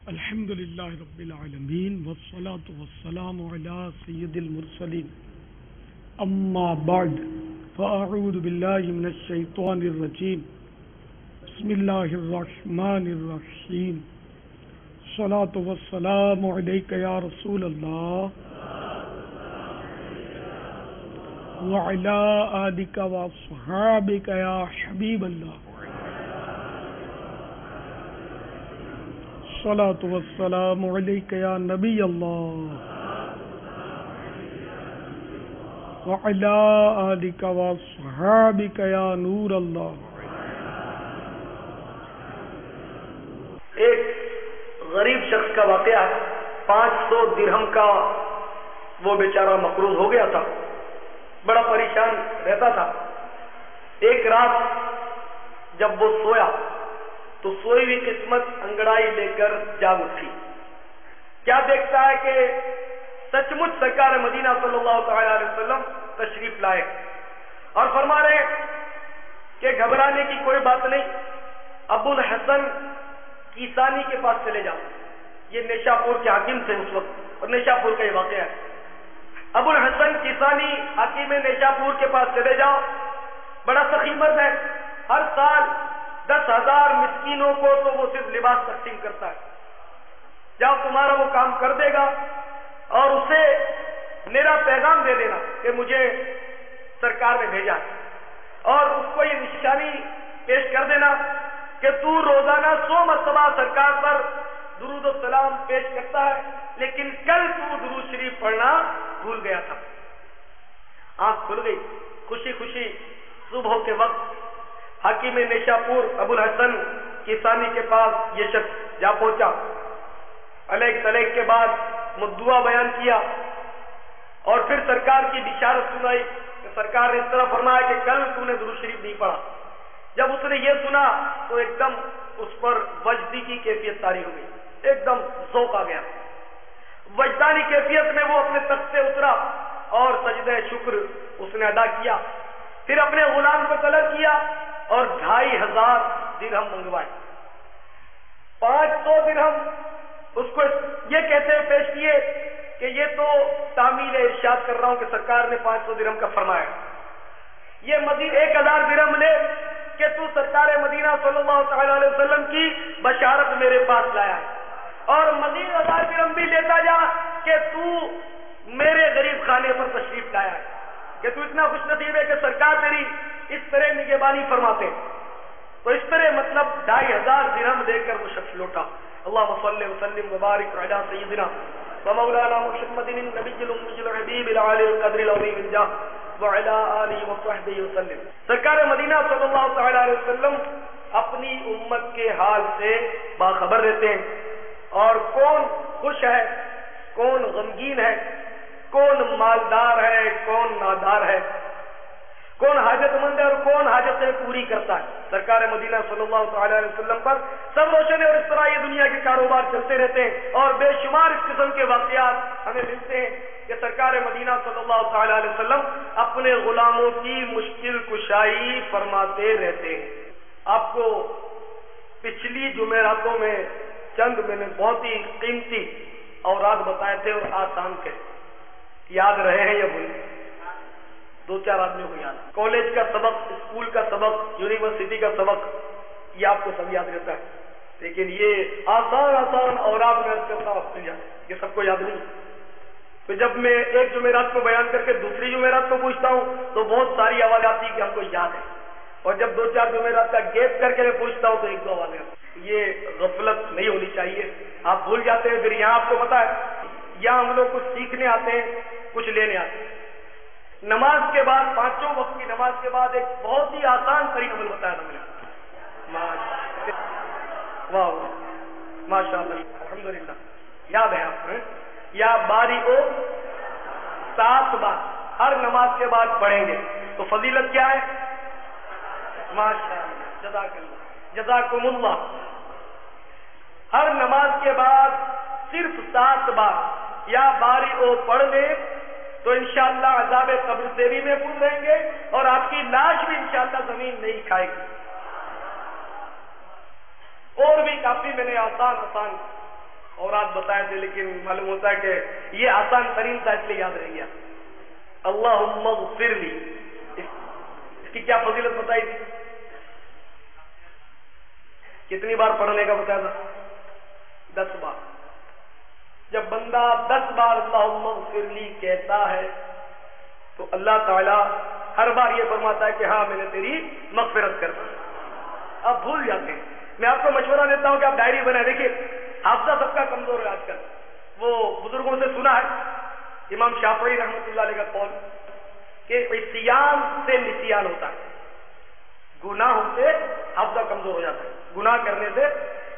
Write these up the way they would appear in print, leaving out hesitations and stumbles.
الحمد لله رب العالمين والصلاة والسلام على سيد المرسلين أما بعد فأعوذ بالله من الشيطان الرجيم بسم الله الرحمن الرحيم الصلاة والسلام عليك يا رسول الله وعلى آلك وأصحابك يا حبيب الله الصلاة والسلام عليك يا نبي الله وعلى آلك وأصحابك يا نور الله. ایک غریب شخص کا واقعہ ہے. 500 درہم کا وہ بیچارہ مقروض ہو گیا تھا, بڑا پریشان رہتا تھا. ایک رات جب وہ سویا تو سوئی ہوئی قسمت انگڑائی لے کر جاگ اٹھی. کیا دیکھتا ہے کہ سچ مچ سرکار مدینہ صلی اللہ تعالی علیہ وسلم تشریف لائے اور فرما رہے کہ گھبرانے کی کوئی بات نہیں, ابو الحسن کیسانی کے پاس چلے جاؤ. یہ نیشاپور کے حاکم تھے اس وقت, اور نیشاپور کا یہ واقعہ ہے. ابو الحسن کیسانی حاکم نیشاپور کے پاس چلے جاؤ, بڑا سخی مرد ہے. ہر سال 10,000 مسکینوں کو تو وہ صرف لباس تقسیم کرتا ہے. جاؤ, تمہارا وہ کام کر دے گا اور اسے میرا پیغام دے دینا کہ مجھے سرکار نے بھیجا, اور اس کو یہ نشانی پیش کر دینا کہ تو روزانہ 100 مرتبہ سرکار پر درود و سلام پیش کرتا ہے, لیکن کل تو درود شریف پڑھنا بھول گیا تھا. آنکھ کھل گئی. خوشی خوشی صبح کے وقت حاکم نیشاپور ابو الحسن کیسانی کے پاس یہ شخص جا پہنچا. علیک تلیک کے بعد مدعا بیان کیا اور پھر سرکار کی بشارت سنائی کہ سرکار نے اس طرح فرمایا کہ کل تو نے درود شریف نہیں پڑھا. جب اس نے یہ سنا تو ایک دم اس پر وجدی کی کیفیت طاری ہو گئی, ایک دم ذوق آ گیا. وجدانی کیفیت میں وہ اپنے تخت سے اترا اور سجدہ شکر اس نے ادا کیا. پھر اپنے غلام کو طلب کیا اور 2,500 درہم منگوائے. 500 درہم اس کو یہ کہتے ہوئے پیش کیے کہ یہ تو تعمیل ارشاد کر رہا ہوں کہ سرکار نے 500 درہم کا فرمایا. یہ مزید 1,000 درہم لے کہ تو سرکار مدینہ صلی اللہ تعالی علیہ وسلم کی بشارت میرے پاس لایا, اور مزید 1,000 درہم بھی لیتا جا کہ تو میرے غریب خانے پر تشریف لایا ہے, کہ تو اتنا خوش نصیب ہے کہ سرکار تیری اس طرح نگہبانی فرماتے. تو اس طرح مطلب 2,500 درہم دے کر وہ شخص لوٹا. اللہم صلی وسلم وبارک علی سیدنا ومولانا محمد النبی الامی الحبیب العالی القدر العظیم الجاہ وعلی آلہ وصحبہ وسلم. سرکار مدینہ صلی اللہ تعالی علیہ وسلم اپنی امت کے حال سے باخبر رہتے ہیں, اور کون خوش ہے, کون غمگین ہے, کون مالدار ہے, کون نادار ہے, کون حاجت مند ہے اور کون حاجتیں پوری کرتا ہے. سرکار مدینہ صلی اللہ تعالی علیہ وسلم پر سب روشن ہے, اور اس طرح یہ دنیا کے کاروبار چلتے رہتے ہیں, اور بے شمار اس قسم کے واقعات ہمیں ملتے ہیں کہ سرکار مدینہ صلی اللہ تعالی علیہ وسلم اپنے غلاموں کی مشکل کشائی فرماتے رہتے ہیں. آپ کو پچھلی جمعراتوں میں چند میں نے بہت ہی قیمتی اوراد بتائے تھے اور آسان تھے. یاد رہے ہیں یا بھول؟ 2-4 آدمیوں کو یاد. کالج کا سبق, اسکول کا سبق, یونیورسٹی کا سبق, یہ آپ کو سب یاد رہتا ہے, لیکن یہ آسان اوراد میں یہ سب کو یاد نہیں. تو جب میں ایک جمعرات کو بیان کر کے دوسری جمعرات کو پوچھتا ہوں تو بہت ساری آوازیں آتی کہ ہم کو یاد ہے, اور جب 2-4 جمعرات کا گیپ کر کے میں پوچھتا ہوں تو 1-2 آوازیں. یہ غفلت نہیں ہونی چاہیے, آپ بھول جاتے ہیں. پھر یہاں آپ کو پتا ہے, یہاں ہم لوگ کچھ سیکھنے آتے ہیں, کچھ لینے آتے ہیں. نماز کے بعد, 5 وقت کی نماز کے بعد ایک بہت ہی آسان ترین عمل بتایا تھا میں نے. واہ ماشاء اللہ, الحمدللہ. یاد ہے آپ کو, یا باری او 7 بار ہر نماز کے بعد پڑھیں گے تو فضیلت کیا ہے؟ ماشاء اللہ, جزاک اللہ, جزاکم اللہ. ہر نماز کے بعد صرف 7 بار یا باری او پڑھ لیں تو انشاءاللہ عذاب قبر سے بھی محفوظ رہیں گے, اور آپ کی لاش بھی انشاءاللہ زمین نہیں کھائے گی. اور بھی کافی میں نے آسان اور آج بتائے تھے لیکن معلوم ہوتا ہے کہ یہ آسان ترین تھا اس لیے یاد رہ گیا. اللہم اغفر لی, اس کی کیا فضیلت بتائی تھی؟ کتنی بار پڑھنے کا بتایا تھا؟ 10 بار. جب بندہ 10 بار اللہم اغفر لی کہتا ہے تو اللہ تعالیٰ ہر بار یہ فرماتا ہے کہ ہاں میں نے تیری مغفرت کر دی. آپ بھول جاتے ہیں. میں آپ کو مشورہ دیتا ہوں کہ آپ ڈائری بنائیں. دیکھیے حافظہ سب کا کمزور ہے آج کل. وہ بزرگوں سے سنا ہے امام شافعی رحمۃ اللہ علیہ کا قول کہ عصیان سے نسیان ہوتا ہے. گناہ سے حافظہ کمزور ہو جاتا ہے. گناہ کرنے سے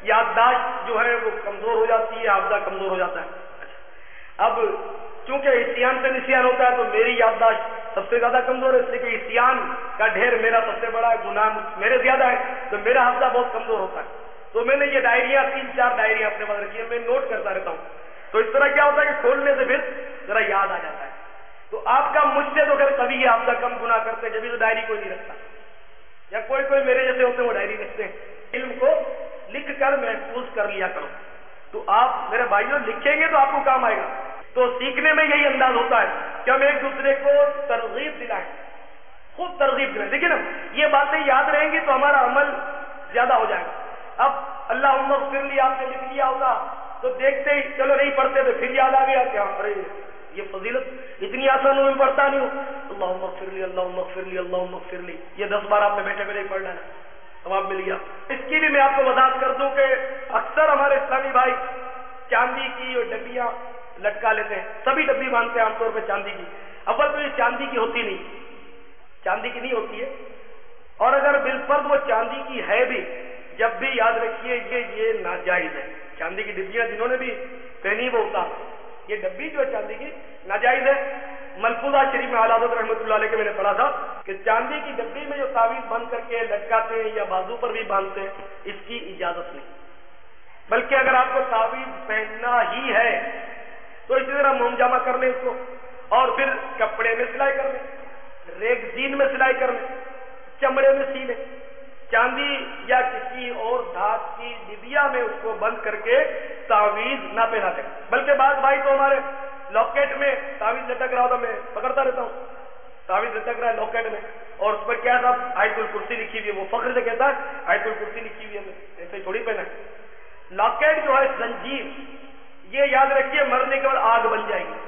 یادداشت جو ہے وہ کمزور ہو جاتی ہے, حافظہ کمزور ہو جاتا ہے. اب چونکہ عصیان سے نسیان ہوتا ہے تو میری یادداشت سب سے زیادہ کمزور ہے, اس لیے کہ عصیان کا ڈھیر میرا سب سے بڑا ہے, گناہ میرے زیادہ ہے, تو میرا حافظہ بہت کمزور ہوتا ہے. تو میں نے یہ ڈائریاں 3-4 ڈائریاں اپنے پاس رکھی ہیں, میں نوٹ کرتا رہتا ہوں. تو اس طرح کیا ہوتا ہے کہ کھولنے سے پھر ذرا یاد آ جاتا ہے. تو آپ کا مجھ سے تو خیر کبھی حافظہ کم گناہ کرتے ہیں, جبھی تو ڈائری کوئی نہیں رکھتا, یا کوئی میرے جیسے ہوتے ہیں وہ ڈائری رکھتے ہیں. علم کو لکھ کر محفوظ کر لیا کرو. تو آپ میرے بھائیوں لکھیں گے تو آپ کو کام آئے گا. تو سیکھنے میں یہی انداز ہوتا ہے کہ ہم ایک دوسرے کو ترغیب دلائیں, خود ترغیب دلائیں. دیکھیں نا یہ باتیں یاد رہیں گی تو ہمارا عمل زیادہ ہو جائے گا. اب اللہم اغفر لی آپ نے لکھ لیا ہوگا تو دیکھتے ہی چلو نہیں پڑھتے تو پھر یاد آ گیا کہ ہاں ارے یہ فضیلت اتنی آسان ہو, میں پڑھتا نہیں ہوں. اللہم اغفر لی, اللہم اغفر لی, اللہم اغفر لی, یہ 10 بار آپ نے بیٹھے بیٹھے پڑھ لینا, ثواب مل گیا. اس کی بھی میں آپ کو وضاحت کر دوں کہ اکثر ہمارے اسلامی بھائی چاندی کی اور ڈبیاں لٹکا لیتے ہیں. سبھی ڈبی مانتے ہیں عام طور پہ چاندی کی. اول تو یہ چاندی کی ہوتی نہیں, چاندی کی نہیں ہوتی ہے, اور اگر بالفرض وہ چاندی کی ہے بھی, جب بھی یاد رکھیے یہ ناجائز ہے. چاندی کی ڈبیاں جنہوں نے بھی پہنی وہ ہوتا, یہ ڈبی جو ہے چاندی کی ناجائز ہے. ملفوظہ شریف میں اعلیٰ حضرت رحمۃ اللہ علیہ کے میں نے پڑھا تھا کہ چاندی کی ڈبی میں جو تعویذ بند کر کے لٹکاتے ہیں یا بازو پر بھی باندھتے ہیں, اس کی اجازت نہیں. بلکہ اگر آپ کو تعویذ پہننا ہی ہے تو اسی طرح موم جامہ کر لیں اس کو, اور پھر کپڑے میں سلائی کر لیں, ریگزین میں سلائی کر لیں, چمڑے میں سی لیں. چاندی یا کسی اور دھات کی ڈبیا میں اس کو بند کر کے تعویذ نہ پہنا دیں. بلکہ بعض بھائی تو ہمارے لاکٹ میں تعویذ لٹک رہا ہوتا, میں پکڑتا رہتا ہوں, تعویذ لٹک رہا ہے لاکٹ میں, اور اس پر کیا صاحب آیت الکرسی لکھی ہوئی ہے. وہ فخر سے کہتا ہے آیت الکرسی لکھی ہوئی ہے, ایسے ہی تھوڑی پہنا ہے. لاکٹ جو ہے زنجیر, یہ یاد رکھیے مرنے کے بعد آگ بن جائے گی,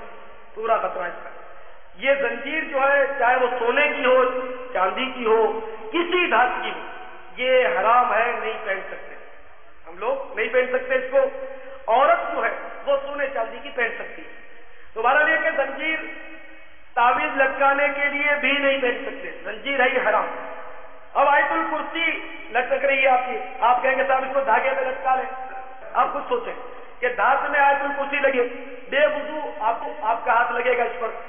پورا خطرہ اس کا. یہ زنجیر جو ہے چاہے وہ سونے کی ہو, چاندی کی ہو, کسی دھات کی ہو, یہ حرام ہے, نہیں پہن سکتے ہم لوگ, نہیں پہن سکتے اس کو. عورت جو ہے وہ سونے چاندی کی پہن سکتی ہے. تو بہرحال یہ کہ زنجیر تعویذ لٹکانے کے لیے بھی نہیں پہن سکتے, زنجیر ہے یہ حرام. اب آیت الکرسی لٹک رہی ہے آپ کی, آپ کہیں گے صاحب اس کو دھاگے میں لٹکا لیں. آپ خود سوچیں کہ دھات میں آیت الکرسی لگے, بے وضو آپ کا ہاتھ لگے گا اس پر,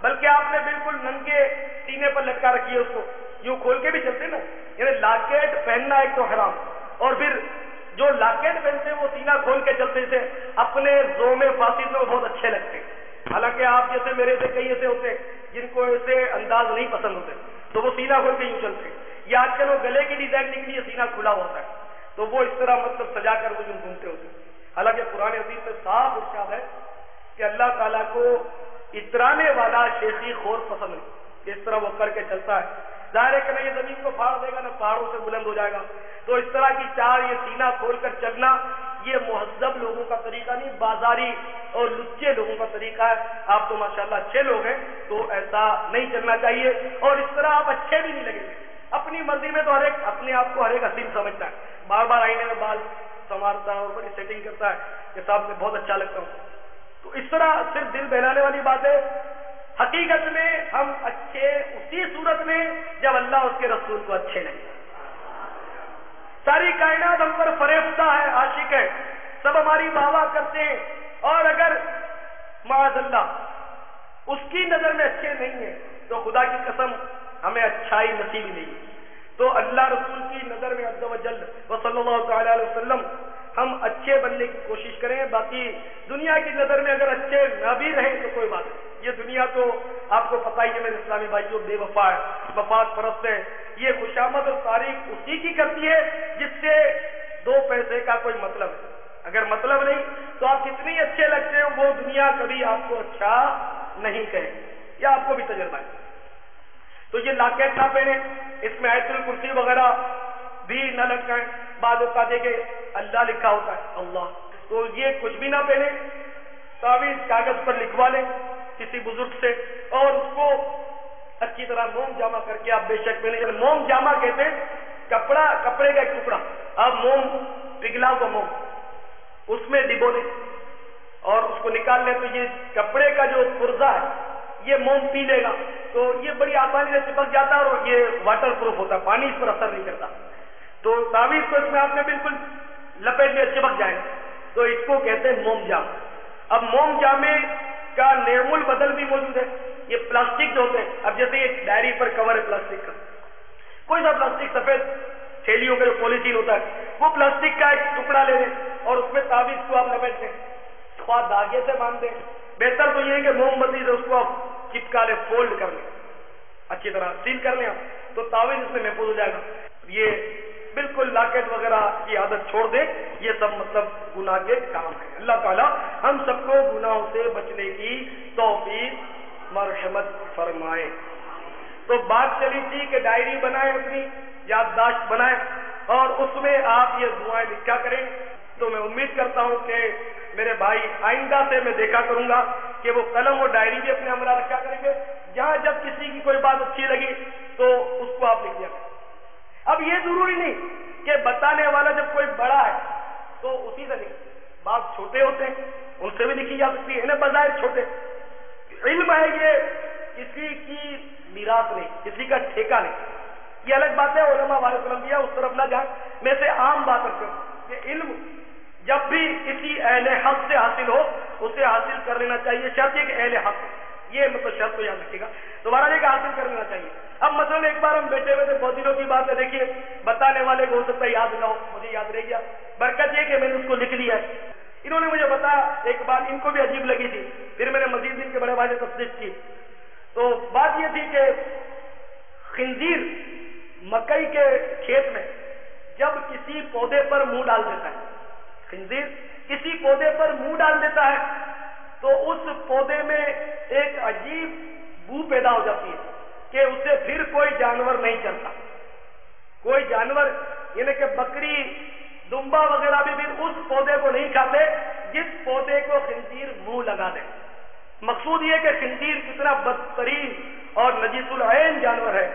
بلکہ آپ نے بالکل ننگے سینے پر لٹکا رکھی ہے اس کو, یوں کھول کے بھی چلتے نا. یعنی لاکٹ پہننا ایک تو حرام, اور پھر جو لاکٹ پہنتے ہیں وہ سینہ کھول کے چلتے تھے, اپنے زوم فاسد میں بہت اچھے لگتے ہیں. حالانکہ آپ جیسے میرے سے کئی ایسے ہوتے ہیں جن کو ایسے انداز نہیں پسند ہوتے, تو وہ سینہ کھول کے یوں چلتے ہیں. یا آج کل وہ گلے کی ڈیزائن نکلی ہے, سینہ کھلا ہوتا ہے, تو وہ اس طرح مطلب سجا کر وہ یوں گھومتے ہوتے ہیں. حالانکہ قرآن عزیز میں صاف ارشاد ہے کہ اللہ تعالیٰ کو اترانے والا شیخی خور پسند ہے, اس طرح وہ کر کے چلتا ہے. ظاہر ہے کہ نہ یہ زمین کو پھاڑ دے گا نہ پہاڑوں سے بلند ہو جائے گا. تو اس طرح کی چال, یہ سینہ کھول کر چلنا, یہ مہذب لوگوں کا طریقہ نہیں, بازاری اور لچے لوگوں کا طریقہ ہے. آپ تو ماشاءاللہ اچھے لوگ ہیں, تو ایسا نہیں چلنا چاہیے, اور اس طرح آپ اچھے بھی نہیں لگیں گے. اپنی مرضی میں تو ہر ایک اپنے آپ کو ہر ایک حسین سمجھتا ہے, بار بار آئینے میں بال سنوارتا ہے اور بڑی سیٹنگ کرتا ہے کہ صاحب میں بہت اچھا لگتا ہوں. تو اس طرح صرف دل بہلانے والی بات ہے. حقیقت میں ہم اچھے اسی صورت میں جب اللہ اس کے رسول کو اچھے لگے. ساری کائنات ہم پر فریفتہ ہے, عاشق ہے, سب ہماری واہ واہ کرتے ہیں, اور اگر معاذ اللہ اس کی نظر میں اچھے نہیں ہیں تو خدا کی قسم ہمیں اچھائی نصیب ہی نہیں. تو اللہ رسول کی نظر میں عز و جل و صلی اللہ تعالی علیہ وسلم ہم اچھے بننے کی کوشش کریں. باقی دنیا کی نظر میں اگر اچھے نہ بھی رہیں تو کوئی بات نہیں. یہ دنیا تو آپ کو پتہ ہی ہے میرے اسلامی بھائیوں, بے وفا ہے, مفاد پرست ہے. یہ خوشامد اور تعریف اسی کی کرتی ہے جس سے 2 پیسے کا کوئی مطلب ہے. اگر مطلب نہیں تو آپ کتنے اچھے لگتے ہو وہ دنیا کبھی آپ کو اچھا نہیں کہے، یا آپ کو بھی تجربہ ہے۔ تو یہ لاکٹ نہ پہنے، اس میں آیت الکرسی وغیرہ بھی نہ لٹکائیں، بعض اوقات کہ اللہ لکھا ہوتا ہے اللہ، تو یہ کچھ بھی نہ پہنے، تعویذ کاغذ پر لکھوا لیں کسی بزرگ سے، اور اس کو اچھی طرح موم جامع کر کے آپ بے شک پہنے۔ موم جامع کہتے ہیں کپڑے کا ایک ٹکڑا، آپ موم پگھلا ہوا موم اس میں ڈبو دیں اور اس کو نکال لیں، تو یہ کپڑے کا جو پرزہ ہے یہ موم پی لے گا، تو یہ بڑی آسانی سے چپک جاتا ہے اور یہ واٹر پروف ہوتا ہے، پانی اس پر اثر نہیں کرتا۔ تو تعویذ کو اس میں آپ نے بالکل لپیٹ لیا، چپک جائے، تو اس کو کہتے ہیں موم جام۔ اب موم جامے کا نعم البدل بھی موجود ہے، یہ پلاسٹک جو ہوتے ہیں، اب جیسے یہ ڈائری پر کور ہے پلاسٹک کا، کوئی سا پلاسٹک سفید تھیلیوں کا جو پولیتھین ہوتا ہے وہ پلاسٹک کا ایک ٹکڑا لے لیں اور اس میں تعویذ کو آپ لپیٹ دیں، خواہ دھاگے سے باندھ دیں، بہتر تو یہ ہے کہ موم بتی سے اس کو آپ چپکا لیں، فولڈ کر لیں، اچھی طرح سیل کر لیں آپ، تو تعویذ اس میں محفوظ ہو جائے گا۔ یہ بالکل لاکٹ وغیرہ کی عادت چھوڑ دیں، یہ سب مطلب گناہ کے کام ہیں۔ اللہ تعالی ہم سب کو گناہوں سے بچنے کی توفیق مرحمت فرمائے۔ تو بات چلی تھی کہ ڈائری بنائیں، اپنی یادداشت بنائیں اور اس میں آپ یہ دعائیں لکھا کریں۔ تو میں امید کرتا ہوں کہ میرے بھائی آئندہ سے میں دیکھا کروں گا کہ وہ قلم اور ڈائری بھی اپنے ہمراہ رکھا کریں گے، جہاں جب کسی کی کوئی بات اچھی لگی تو اس کو آپ لکھ دیا کریں۔ اب یہ ضروری نہیں کہ بتانے والا جب کوئی بڑا ہے تو اسی سے لکھ، بعض چھوٹے ہوتے ہیں ان سے بھی لکھی جا سکتی ہے، انہیں بظاہر چھوٹے، علم ہے یہ کسی کی میراث نہیں، کسی کا ٹھیکہ نہیں، یہ الگ بات ہے، علماء والے وسلم دیا اس طرف نہ جائیں۔ میں سے عام بات رکھتا ہوں کہ علم جب بھی کسی اہل حق سے حاصل ہو اسے حاصل کر لینا چاہیے، شرط یہ کہ اہل حق، یہ مطلب شرط تو یاد رکھیے گا، دوبارہ یہ کہ حاصل کر لینا چاہیے۔ اب مثلا ایک بار ہم بیٹھے ہوئے تھے، بہت دنوں کی بات ہے، دیکھیے بتانے والے کو ہو سکتا ہے یاد نہ ہو، مجھے یاد رہ گیا، برکت یہ کہ میں نے اس کو لکھ لیا ہے۔ انہوں نے مجھے بتایا ایک بات، ان کو بھی عجیب لگی تھی، پھر میں نے مزید ان کے بڑے بھائی سے تصدیق کی، تو بات یہ تھی کہ خنزیر مکئی کے کھیت میں جب کسی پودے پر منہ ڈال دیتا ہے، خنزیر کسی پودے پر منہ ڈال دیتا ہے تو اس پودے میں ایک عجیب بو پیدا ہو جاتی ہے کہ اسے پھر کوئی جانور نہیں چلتا، کوئی جانور یعنی کہ بکری دمبا وغیرہ بھی اس پودے کو نہیں کھاتے جس پودے کو خنزیر منہ لگا دے۔ مقصود یہ کہ خنزیر کتنا بدترین اور نجیس العین جانور ہے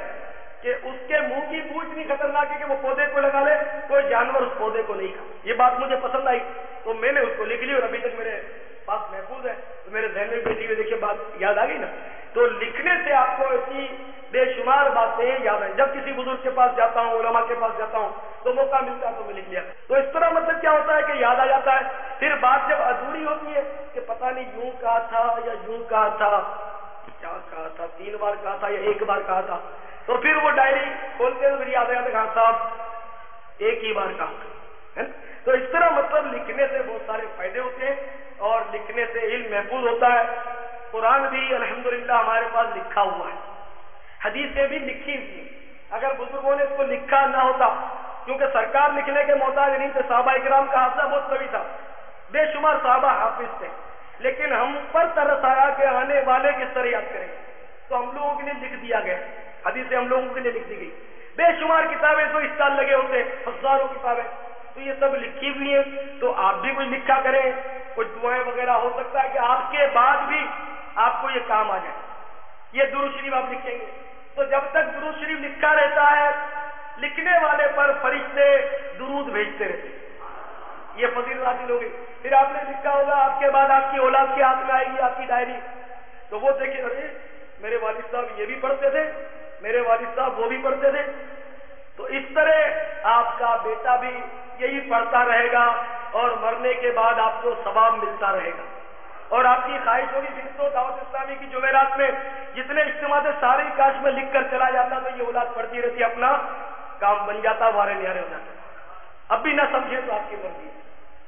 کہ اس کے منہ کی بو اتنی خطرناک ہے کہ وہ پودے کو لگا لے، کوئی جانور اس پودے کو نہیں کھا۔ یہ بات مجھے پسند آئی تو میں نے اس کو لکھ لی اور ابھی تک میرے پاس محفوظ ہے، تو میرے ذہن میں بیٹھی ہوئی دیکھیے بات یاد آ گئی نا۔ تو لکھنے سے آپ کو ایسی بے شمار باتیں یاد ہیں۔ جب کسی بزرگ کے پاس جاتا ہوں، علماء کے پاس جاتا ہوں تو موقع ملتا ہے تو میں لکھ لیا، تو اس طرح مطلب کیا ہوتا ہے کہ یاد آ جاتا ہے۔ پھر بات جب ادھوری ہوتی ہے کہ پتہ نہیں یوں کہا تھا یا یوں کہا تھا، کیا کہا تھا، 3 بار کہا تھا یا 1 بار کہا تھا، تو پھر وہ ڈائری کھولتے ہوئے یاد آیا تھا صاحب 1 ہی بار کہا تھا۔ تو اس طرح مطلب لکھنے سے بہت سارے فائدے ہوتے ہیں اور لکھنے سے علم محفوظ ہوتا ہے۔ قرآن بھی الحمدللہ ہمارے پاس لکھا ہوا ہے، حدیثیں بھی لکھی ہوئی ہیں۔ اگر بزرگوں نے اس کو لکھا نہ ہوتا، کیونکہ سرکار لکھنے کے محتاج نہیں تھے، صحابہ اکرام کا حافظہ بہت قوی تھا، بے شمار صحابہ حافظ تھے، لیکن ہم پر ترس آیا کہ آنے والے کس طرح یاد کریں گے، تو ہم لوگوں کے لیے لکھ دیا گیا، حدیثیں ہم لوگوں کے لیے لکھ دی گئی۔ بے شمار کتابیں تو اسٹال لگے ہوتے ہیں، ہزاروں کتابیں، تو یہ سب لکھی ہوئی ہیں، تو آپ بھی کچھ لکھا کریں، کچھ دعائیں وغیرہ، ہو سکتا ہے کہ آپ کے بعد بھی آپ کو یہ کام آ جائے۔ یہ درود شریف آپ لکھیں گے تو جب تک درود شریف لکھا رہتا ہے لکھنے والے پر فرشتے درود بھیجتے رہتے ہیں، یہ فضیلت حاصل ہوگی۔ پھر آپ نے لکھا ہوگا، آپ کے بعد آپ کی اولاد کے ہاتھ میں آئے گی آپ کی ڈائری، تو وہ دیکھیں ارے میرے والد صاحب یہ بھی پڑھتے تھے، میرے والد صاحب وہ بھی پڑھتے تھے، تو اس طرح آپ کا بیٹا بھی یہی پڑھتا رہے گا اور مرنے کے بعد آپ کو ثواب ملتا رہے گا۔ اور آپ کی خواہش ہوگی پھر تو دعوت اسلامی کی جمعرات میں جتنے اجتماع تھے سارے کاش میں لکھ کر چلا جاتا تو یہ اولاد پڑھتی رہتی، اپنا کام بن جاتا، وارے نیارے ہو جاتا۔ اب بھی نہ سمجھے تو آپ کی مرضی ہے،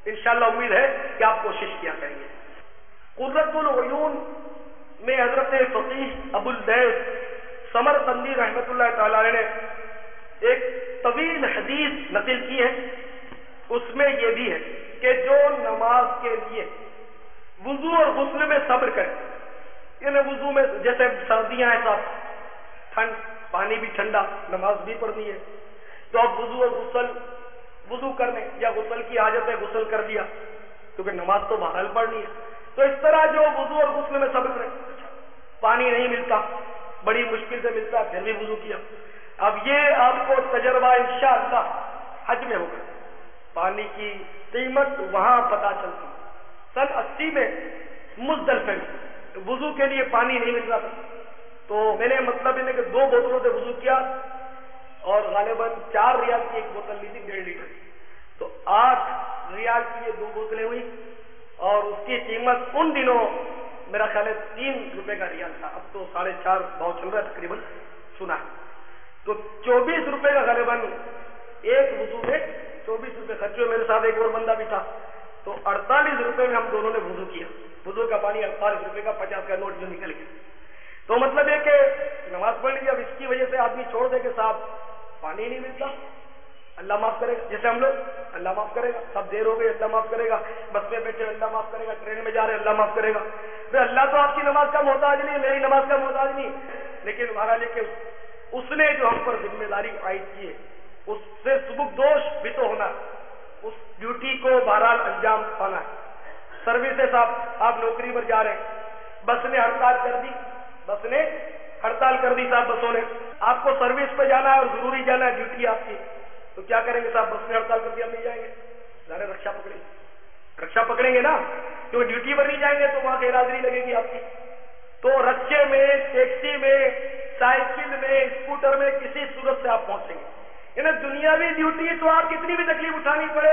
انشاءاللہ امید ہے کہ آپ کوشش کیا کریں گے۔ قرۃ العیون میں حضرت فقیہ ابو اللیث سمرقندی رحمۃ اللہ تعالی علیہ نے ایک طویل حدیث نقل کی ہے، اس میں یہ بھی ہے کہ جو نماز کے لیے وضو اور غسل میں صبر کرے. یعنی وضو میں جیسے سردیاں ہیں صاحب، ٹھنڈ، پانی بھی ٹھنڈا، نماز بھی پڑھنی ہے، تو اب وضو اور غسل، وضو کرنے یا غسل کی حاجت ہے غسل کر دیا کیونکہ نماز تو بہرحال پڑھنی ہے. تو اس طرح جو وضو اور غسل میں صبر کرے، پانی نہیں ملتا، بڑی مشکل سے ملتا، پھر بھی وضو کیا. اب یہ آپ کو تجربہ انشاءاللہ حج میں ہوگا. پانی کی قیمت وہاں پتہ چلتی. سن 80 میں مزدلفہ میں وضو کے لیے پانی نہیں مل رہا تھا، تو میں نے مطلب کہ 2 بوتلوں سے وضو کیا اور غالباً 4 ریال کی ایک بوتل لی تھی 1.5 لیٹر، تو 8 ریال کی یہ 2 بوتلیں ہوئی اور اس کی قیمت ان دنوں میرا خیال ہے 3 روپے کا ریال تھا. اب تو 4.5 بھاؤ چل رہا ہے تقریباً، سنا ہے. تو 24 روپے کا غالباً ایک وضو میں 24 روپے خرچ ہوئے. میرے ساتھ ایک اور بندہ بھی تھا، تو 48 روپے میں ہم دونوں نے وضو کیا. وضو کا پانی 48 روپے کا 50 کا نوٹ جو نکل گیا. تو مطلب یہ کہ نماز پڑھ لی. اب اس کی وجہ سے آدمی چھوڑ دے کہ صاحب پانی نہیں ملتا، اللہ معاف کرے گا. جیسے ہم لوگ اللہ معاف کرے گا، سب دیر ہو گئی اللہ معاف کرے گا، بس میں بیٹھے اللہ معاف کرے گا، ٹرین میں جا رہے اللہ معاف کرے گا. اللہ تو آپ کی نماز کا محتاج نہیں، میری نماز کا محتاج نہیں، لیکن ہمارا کہ اس نے جو ہم پر ذمہ داری عائد کی ہے اس سے سبکدوش بھی تو ہونا، اس ڈیوٹی کو بہرحال انجام پانا ہے. سروسز آپ نوکری پر جا رہے ہیں، بس نے ہڑتال کر دی، بس نے ہڑتال کر دی صاحب، بسوں نے آپ کو سروس پہ جانا ہے اور ضروری جانا ہے، ڈیوٹی آپ کی، تو کیا کریں گے صاحب؟ بس نے ہڑتال کر دیا نہیں جائیں گے، ظاہر رکشا پکڑیں گے، رکشا پکڑیں گے نا، کیونکہ ڈیوٹی پر نہیں جائیں گے تو وہاں غیر حاضری لگے گی آپ کی. تو رکشے میں، ٹیکسی میں، سائیکل میں، اسکوٹر میں کسی صورت سے آپ پہنچیں گے. یعنی دنیاوی ڈیوٹی تو آپ کتنی بھی تکلیف اٹھانی پڑے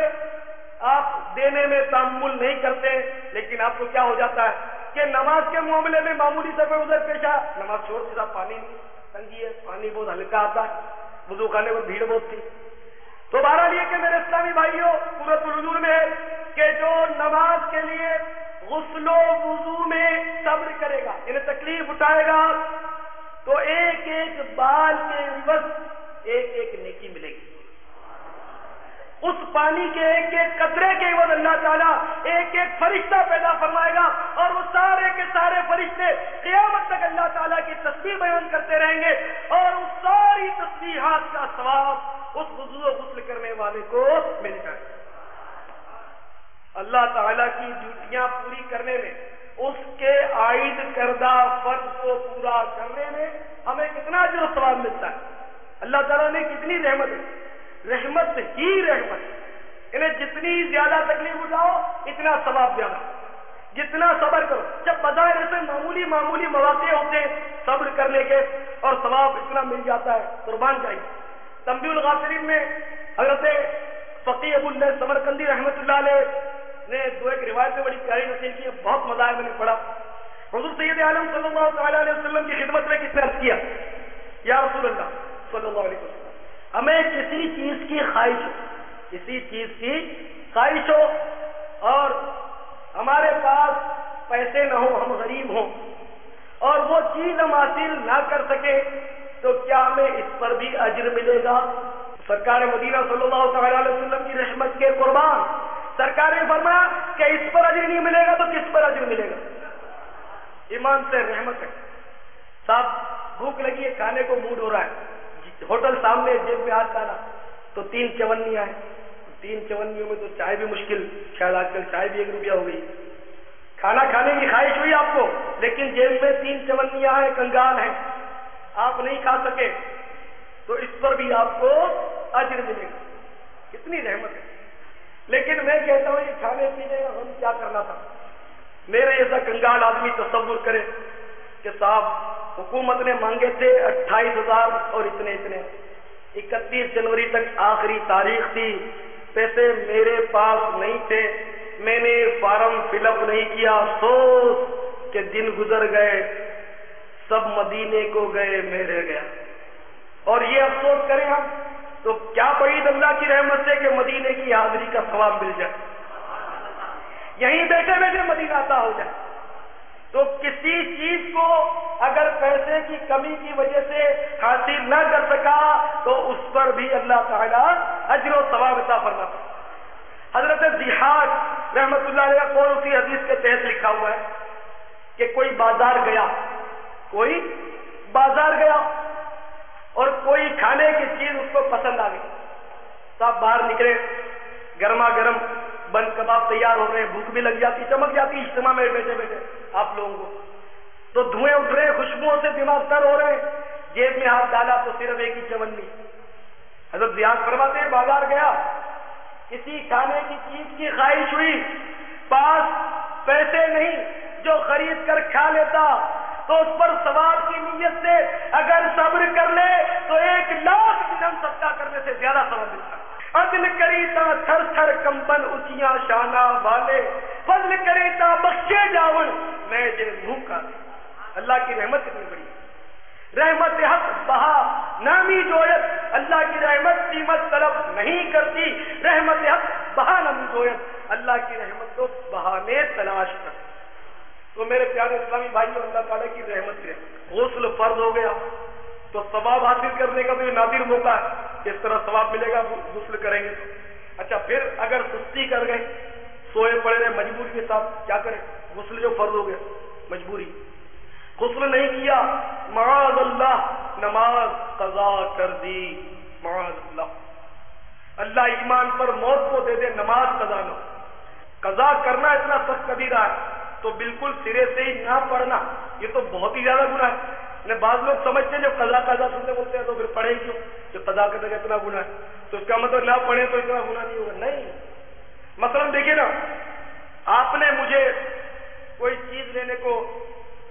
آپ دینے میں تامل نہیں کرتے، لیکن آپ کو کیا ہو جاتا ہے کہ نماز کے معاملے میں معمولی سے کوئی ادھر پیش آ، نماز چھوڑ کے صاحب پانی نہیں، تنگی ہے، پانی بہت ہلکا آتا ہے، وضو خانے پر بھیڑ بہت تھی. تو بہرحال یہ کہ میرے اسلامی بھائیوں سورۃ النور میں ہے کہ جو نماز کے لیے غسل و وضو میں صبر کرے گا، یعنی تکلیف اٹھائے گا، تو ایک ایک بال کے عوض ایک ایک نیکی ملے گی. اس پانی کے ایک ایک قطرے کے عوض اللہ تعالیٰ ایک ایک فرشتہ پیدا فرمائے گا، اور وہ سارے کے سارے فرشتے قیامت تک اللہ تعالیٰ کی تسبیح بیان کرتے رہیں گے، اور اس ساری تسبیحات کا ثواب اس وضو و غسل کرنے والے کو مل جائے. اللہ تعالیٰ کی ڈیوٹیاں پوری کرنے میں، اس کے عائد کردہ فرض کو پورا کرنے میں ہمیں کتنا اجر و ثواب ملتا ہے. اللہ تعالیٰ نے کتنی رحمت ہے، رحمت ہی رحمت. انہیں جتنی زیادہ تکلیف اٹھاؤ اتنا ثواب زیادہ، جتنا صبر کرو. جب بظاہر ایسے معمولی مواقع ہوتے ہیں صبر کرنے کے اور ثواب اتنا مل جاتا ہے، قربان جائیے. تنبیہ الغافلین میں حضرت فقیہ ابو الليث سمرقندی رحمۃ اللہ علیہ نے ایک روایت میں بڑی پیاری نقل کی ہے، بہت مزہ آیا میں نے پڑھا. حضور سید عالم صلی اللہ تعالی علیہ وسلم کی خدمت میں کس نے عرض کیا، یا رسول اللہ صلی اللہ علیہ وسلم، ہمیں کسی چیز کی خواہش ہو، کسی چیز کی خواہش ہو اور ہمارے پاس پیسے نہ ہو، ہم غریب ہوں اور وہ چیز ہم حاصل نہ کر سکے، تو کیا ہمیں اس پر بھی اجر ملے گا؟ سرکار مدینہ صلی اللہ تعالی علیہ وسلم کی رحمت کے قربان سرکار نے فرمایا کہ اس پر اجر نہیں ملے گا تو کس پر اجر ملے گا؟ ایمان سے رحمت ہے. صاحب بھوک لگی ہے، کھانے کو موڈ ہو رہا ہے، ہوٹل سامنے، جیب میں ہاتھ ڈالا تو 3 چونیاں ہیں. 3 چونیوں میں تو چائے بھی مشکل، شاید آج کل چائے بھی 1 روپیہ ہو گئی. کھانا کھانے کی خواہش ہوئی آپ کو، لیکن جیب میں 3 چونیاں ہیں، کنگال ہیں، آپ نہیں کھا سکے، تو اس پر بھی آپ کو اجر ملے گا. کتنی رحمت ہے. لیکن میں کہتا ہوں یہ کھانے پینے کا ہم کیا کرنا تھا. میرے ایسا کنگال آدمی تصور کرے کہ صاحب حکومت نے مانگے تھے 28,000 اور اتنے 31 جنوری تک آخری تاریخ تھی، پیسے میرے پاس نہیں تھے، میں نے فارم فل اپ نہیں کیا، افسوس کہ دن گزر گئے، سب مدینے کو گئے، میں رہ گیا. اور یہ افسوس کریں ہم تو کیا بعید اللہ کی رحمت سے کہ مدینے کی حاضری کا ثواب مل جائے، یہیں بیٹھے بیٹھے مدینہ عطا ہو جائے. تو کسی چیز کو اگر پیسے کی کمی کی وجہ سے حاصل نہ کر سکا تو اس پر بھی اللہ تعالیٰ اجر و ثواب عطا فرماتا. حضرت ضحاک رحمت اللہ علیہ قول اسی حدیث کے تحت لکھا ہوا ہے کہ کوئی بازار گیا اور کوئی کھانے کی چیز اس کو پسند آ گئی. صاحب باہر نکلے, گرما گرم بند کباب تیار ہو رہے ہیں, بھوک بھی لگ جاتی, چمک جاتی اجتماع میں بیٹھے بیٹھے آپ لوگوں کو, تو دھوئیں اٹھ رہے ہیں, خوشبوؤں سے دماغ تر ہو رہے ہیں, جیب میں ہاتھ ڈالا تو صرف ایک ہی چونی. حضرت ضیاء فرماتے ہیں بازار گیا, کسی کھانے کی چیز کی خواہش ہوئی, پاس پیسے نہیں, جو خرید کر کھا لیتا تو اس پر ثواب کی نیت سے اگر صبر کر لے تو 1,00,000 درہم صدقہ کرنے سے زیادہ ثواب ملتا ہے. عدل کریتا تھر تھر کمبن اچیاں شانہ والے, فضل کریتا بخشے جاون میں جے منہ کا. اللہ کی رحمت کتنی بڑی ہے. رحمت حق بہا نامی جویت, اللہ کی رحمت قیمت طلب نہیں کرتی, رحمت حق بہا نامی جویت, اللہ کی رحمت تو بہانے تلاش کرتی. تو میرے پیارے اسلامی بھائیوں, اللہ تعالیٰ کی رحمت سے غسل فرض ہو گیا تو ثواب حاصل کرنے کا تو یہ نادر موقع ہے, اس طرح ثواب ملے گا غسل کریں گے تو. اچھا پھر اگر سستی کر گئے, سوئے پڑے رہے مجبوری کے ساتھ, کیا کریں؟ غسل جو فرض ہو گیا مجبوری, غسل نہیں کیا, معاذ اللہ نماز قضا کر دی, معاذ اللہ. اللہ ایمان پر موت کو دے دے, نماز قضا نہ. قضا کرنا اتنا سخت کبیرہ ہے تو بالکل سرے سے ہی نہ پڑھنا یہ تو بہت ہی زیادہ گناہ ہے. بعض لوگ سمجھتے ہیں جب قضا سنتے بولتے ہیں تو پھر پڑھیں کیوں, جب قضا کرنے کا اتنا گناہ ہے تو اس کا مطلب نہ پڑھیں تو اتنا گناہ نہیں ہوگا. نہیں, مثلا دیکھیے نا, آپ نے مجھے کوئی چیز لینے کو